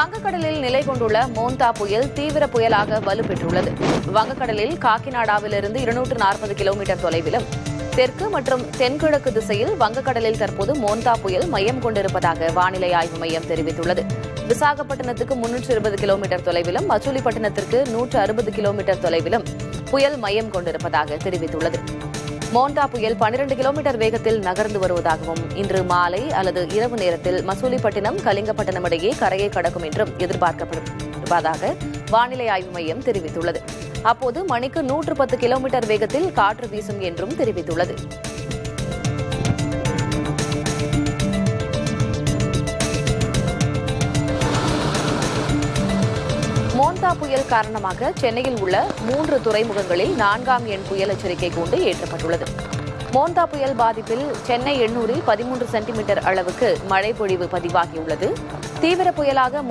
வங்கக்கடலில் நிலை கொண்டுள்ள மோந்தா புயல் தீவிர புயலாக வலுப்பெற்றுள்ளது. வங்கக்கடலில் காக்கிநாடாவிலிருந்து 240 கிலோமீட்டர் தொலைவிலும் தெற்கு மற்றும் தென்கிழக்கு திசையில் வங்கக்கடலில் தற்போது மோந்தா புயல் மையம் கொண்டிருப்பதாக வானிலை ஆய்வு மையம் தெரிவித்துள்ளது. விசாகப்பட்டினத்துக்கு 320 கிலோமீட்டர் தொலைவிலும் மசூலிப்பட்டினத்திற்கு 160 கிலோமீட்டர் தொலைவிலும் புயல் மையம் கொண்டிருப்பதாக தெரிவித்துள்ளது. மோந்தா புயல் 12 கிலோமீட்டர் வேகத்தில் நகர்ந்து வருவதாகவும் இன்று மாலை அல்லது இரவு நேரத்தில் மசூலிப்பட்டினம் கலிங்கப்பட்டினம் இடையே கரையை கடக்கும் என்றும் எதிர்பார்க்கப்படுவதாக வானிலை ஆய்வு மையம் தெரிவித்துள்ளது. அப்போது மணிக்கு 110 கிலோமீட்டர் வேகத்தில் காற்று வீசும் என்றும் தெரிவித்துள்ளது. மோந்தா புயல் காரணமாக சென்னையில் உள்ள 3 துறைமுகங்களில் 4ஆம் எண் புயல் எச்சரிக்கை கூண்டு ஏற்றப்பட்டுள்ளது. மோந்தா புயல் பாதிப்பில் சென்னை எண்ணூரில் 13 சென்டிமீட்டர் அளவுக்கு மழை பொழிவு பதிவாகியுள்ளது. தீவிர புயலாக